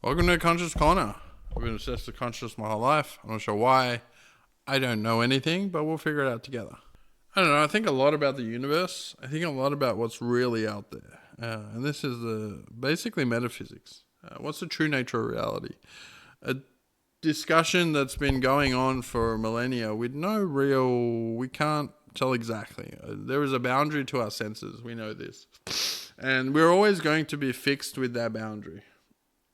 Welcome to Conscious Corner. I've been obsessed with consciousness my whole life. I'm not sure why. I don't know anything, but we'll figure it out together. I don't know. I think a lot about the universe. I think a lot about what's really out there. And this is basically metaphysics. What's the true nature of reality? A discussion that's been going on for millennia with we can't tell exactly. There is a boundary to our senses. We know this. And we're always going to be fixed with that boundary.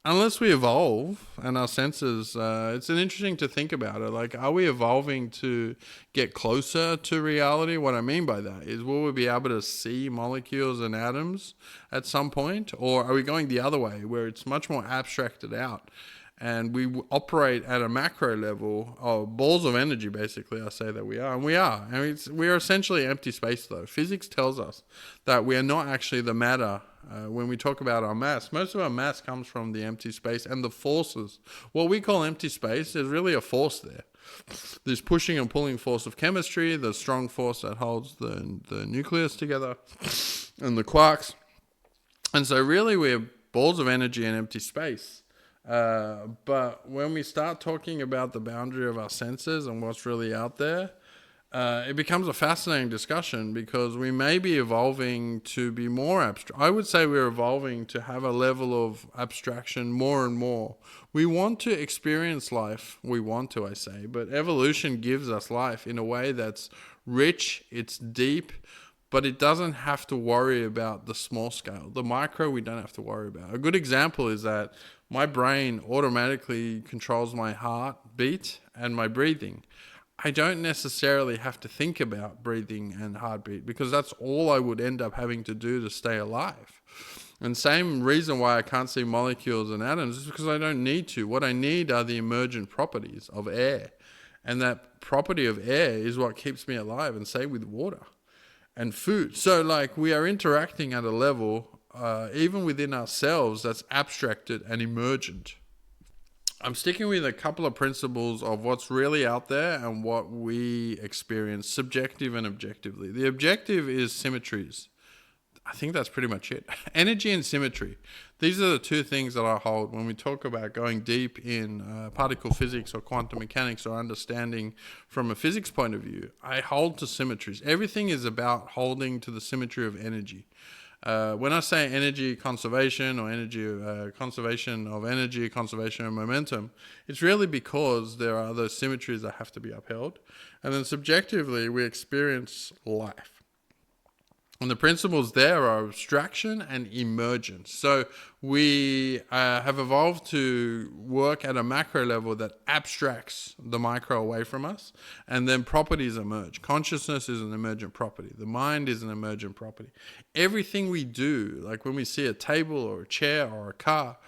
Unless we evolve and our senses, it's an interesting to think about it. Like, are we evolving to get closer to reality? What I mean by that is, will we be able to see molecules and atoms at some point? Or are we going the other way, where it's much more abstracted out? And we operate at a macro level, balls of energy, basically, I say that we are. And we are. And we are essentially empty space, though. Physics tells us that we are not actually the matter. When we talk about our mass, most of our mass comes from the empty space and the forces. What we call empty space is really a force there. This pushing and pulling force of chemistry, the strong force that holds the nucleus together, and the quarks. And so really we're balls of energy and empty space. But when we start talking about the boundary of our senses and what's really out there, it becomes a fascinating discussion because we may be evolving to be more abstract. I would say we're evolving to have a level of abstraction more and more. We want to experience life. I say, but evolution gives us life in a way that's rich, it's deep, but it doesn't have to worry about the small scale. The micro, we don't have to worry about. A good example is that my brain automatically controls my heartbeat and my breathing. I don't necessarily have to think about breathing and heartbeat because that's all I would end up having to do to stay alive. And same reason why I can't see molecules and atoms is because I don't need to. What I need are the emergent properties of air. And that property of air is what keeps me alive, and same with water and food. So like we are interacting at a level, even within ourselves, that's abstracted and emergent. I'm sticking with a couple of principles of what's really out there and what we experience, subjective and objectively. The objective is symmetries. I think that's pretty much it. Energy and symmetry. These are the two things that I hold when we talk about going deep in particle physics or quantum mechanics or understanding from a physics point of view. I hold to symmetries. Everything is about holding to the symmetry of energy. When I say energy conservation or conservation of momentum, it's really because there are those symmetries that have to be upheld. And then subjectively, we experience life. And the principles there are abstraction and emergence. So we have evolved to work at a macro level that abstracts the micro away from us, and then properties emerge. Consciousness is an emergent property. The mind is an emergent property. Everything we do, like when we see a table or a chair or a car,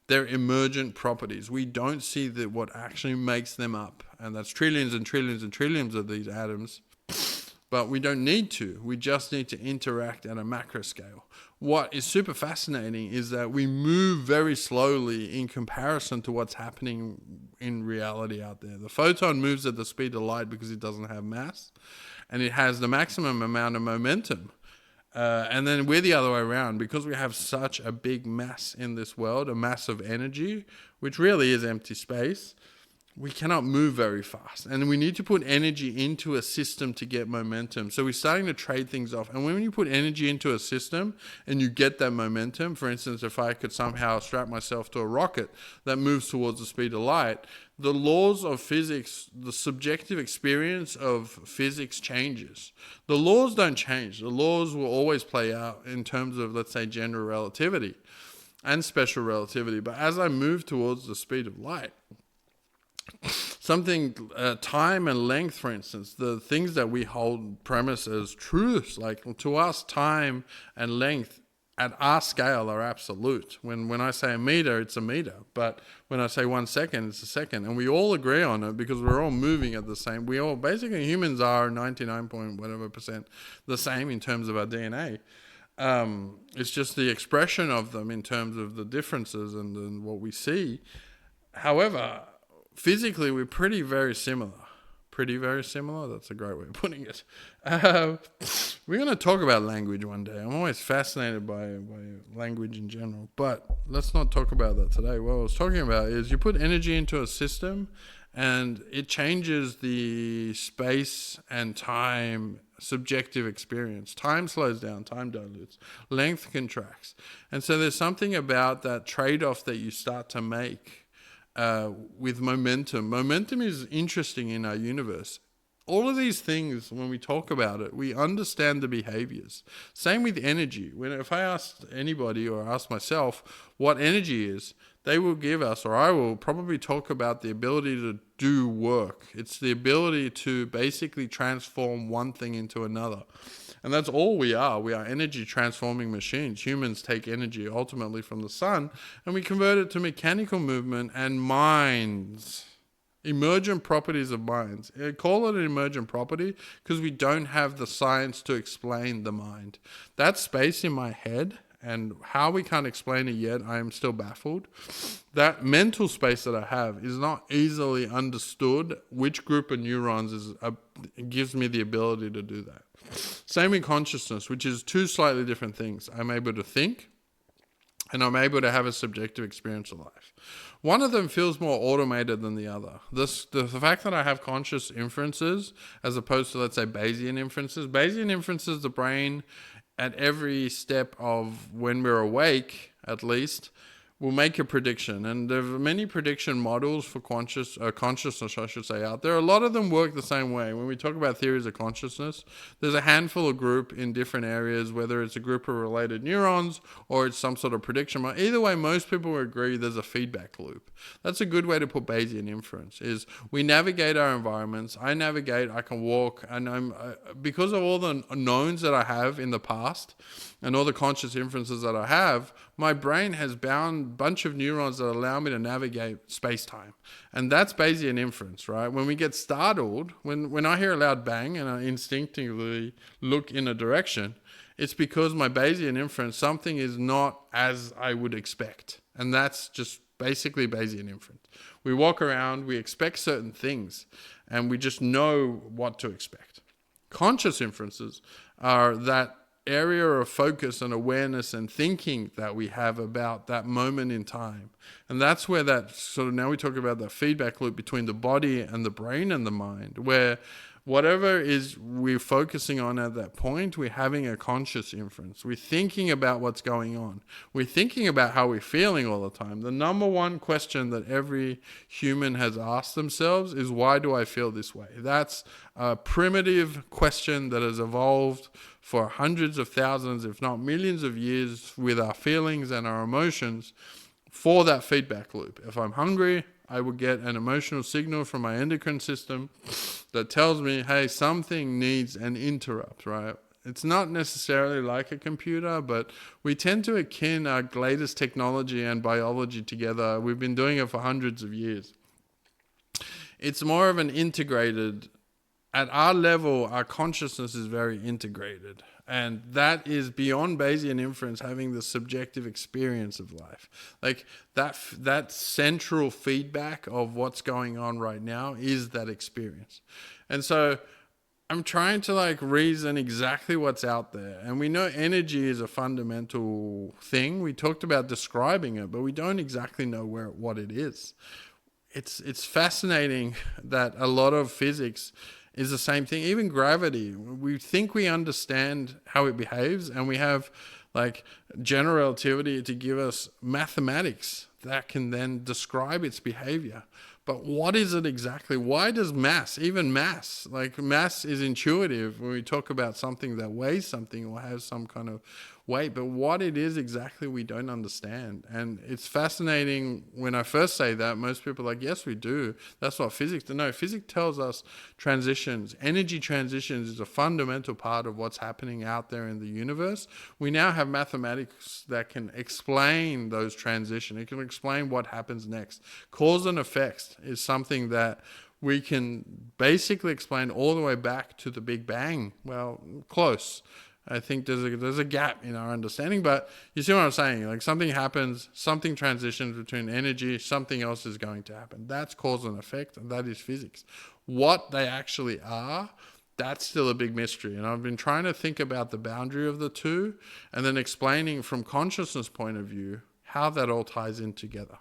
they're emergent properties. We don't see what actually makes them up. And that's trillions and trillions and trillions of these atoms. But we don't need to. We just need to interact at a macro scale. What is super fascinating is that we move very slowly in comparison to what's happening in reality out there. The photon moves at the speed of light because it doesn't have mass, and it has the maximum amount of momentum. And then we're the other way around because we have such a big mass in this world, a mass of energy, which really is empty space. We cannot move very fast, and we need to put energy into a system to get momentum. So we're starting to trade things off. And when you put energy into a system and you get that momentum, for instance, if I could somehow strap myself to a rocket that moves towards the speed of light, the laws of physics, the subjective experience of physics changes. The laws don't change. The laws will always play out in terms of, let's say, general relativity and special relativity. But as I move towards the speed of light, time and length, for instance, the things that we hold premise as truths, like to us, time and length at our scale are absolute. When I say a meter, it's a meter. But when I say 1 second, it's a second. And we all agree on it because we're all moving at the same. Basically humans are 99 point whatever percent the same in terms of our DNA. It's just the expression of them in terms of the differences and what we see. However, physically, we're very similar, pretty very similar. That's a great way of putting it. We're going to talk about language one day. I'm always fascinated by language in general, but let's not talk about that today. What I was talking about is you put energy into a system and it changes the space and time subjective experience. Time slows down, time dilutes, length contracts. And so there's something about that trade-off that you start to make with momentum. Momentum is interesting in our universe. All of these things, when we talk about it, we understand the behaviors. Same with energy. If I ask anybody or ask myself what energy is, they will give us, or I will probably talk about the ability to do work. It's the ability to basically transform one thing into another. And that's all we are. We are energy transforming machines. Humans take energy ultimately from the sun and we convert it to mechanical movement and minds. Emergent properties of minds. I call it an emergent property because we don't have the science to explain the mind. That space in my head, and how we can't explain it yet, I am still baffled. That mental space that I have is not easily understood. Which group of neurons gives me the ability to do that? Same with consciousness, which is two slightly different things. I'm able to think, and I'm able to have a subjective experience of life. One of them feels more automated than the other. The fact that I have conscious inferences as opposed to, let's say, Bayesian inferences. Bayesian inferences, the brain at every step of when we're awake, at least, will make a prediction. And there are many prediction models for consciousness, I should say, out there. A lot of them work the same way. When we talk about theories of consciousness, there's a handful of group in different areas, whether it's a group of related neurons or it's some sort of prediction model. Either way, most people will agree there's a feedback loop. That's a good way to put Bayesian inference, is we navigate our environments. I navigate, I can walk, and because of all the knowns that I have in the past and all the conscious inferences that I have, my brain has bound a bunch of neurons that allow me to navigate space-time. And that's Bayesian inference, right? When we get startled, when I hear a loud bang and I instinctively look in a direction, it's because my Bayesian inference, something is not as I would expect. And that's just basically Bayesian inference. We walk around, we expect certain things, and we just know what to expect. Conscious inferences are that area of focus and awareness and thinking that we have about that moment in time. And that's where that sort of, now we talk about the feedback loop between the body and the brain and the mind, where whatever is we're focusing on at that point, we're having a conscious inference. We're thinking about what's going on. We're thinking about how we're feeling all the time. The number one question that every human has asked themselves is, why do I feel this way? That's a primitive question that has evolved for hundreds of thousands, if not millions of years, with our feelings and our emotions for that feedback loop. If I'm hungry, I will get an emotional signal from my endocrine system that tells me, hey, something needs an interrupt, right? It's not necessarily like a computer, but we tend to akin our latest technology and biology together. We've been doing it for hundreds of years. It's more of an integrated, at our level, our consciousness is very integrated. And that is beyond Bayesian inference, having the subjective experience of life. Like that central feedback of what's going on right now is that experience. And so I'm trying to reason exactly what's out there. And we know energy is a fundamental thing. We talked about describing it, but we don't exactly know what it is. It's fascinating that a lot of physics is the same thing. Even gravity, we think we understand how it behaves, and we have general relativity to give us mathematics that can then describe its behavior. But what is it exactly? Why does mass is intuitive when we talk about something that weighs something or has some kind of weight, but what it is exactly we don't understand. And it's fascinating when I first say that. Most people are like, yes, we do. That's what physics does. No, physics tells us transitions. Energy transitions is a fundamental part of what's happening out there in the universe. We now have mathematics that can explain those transitions. It can explain what happens next. Cause and effects is something that we can basically explain all the way back to the Big Bang. Well, close. I think there's a gap in our understanding, but you see what I'm saying? Something happens, something transitions between energy, something else is going to happen. That's cause and effect, and that is physics. what they actually are, that's still a big mystery. And I've been trying to think about the boundary of the two and then explaining from consciousness point of view how that all ties in together.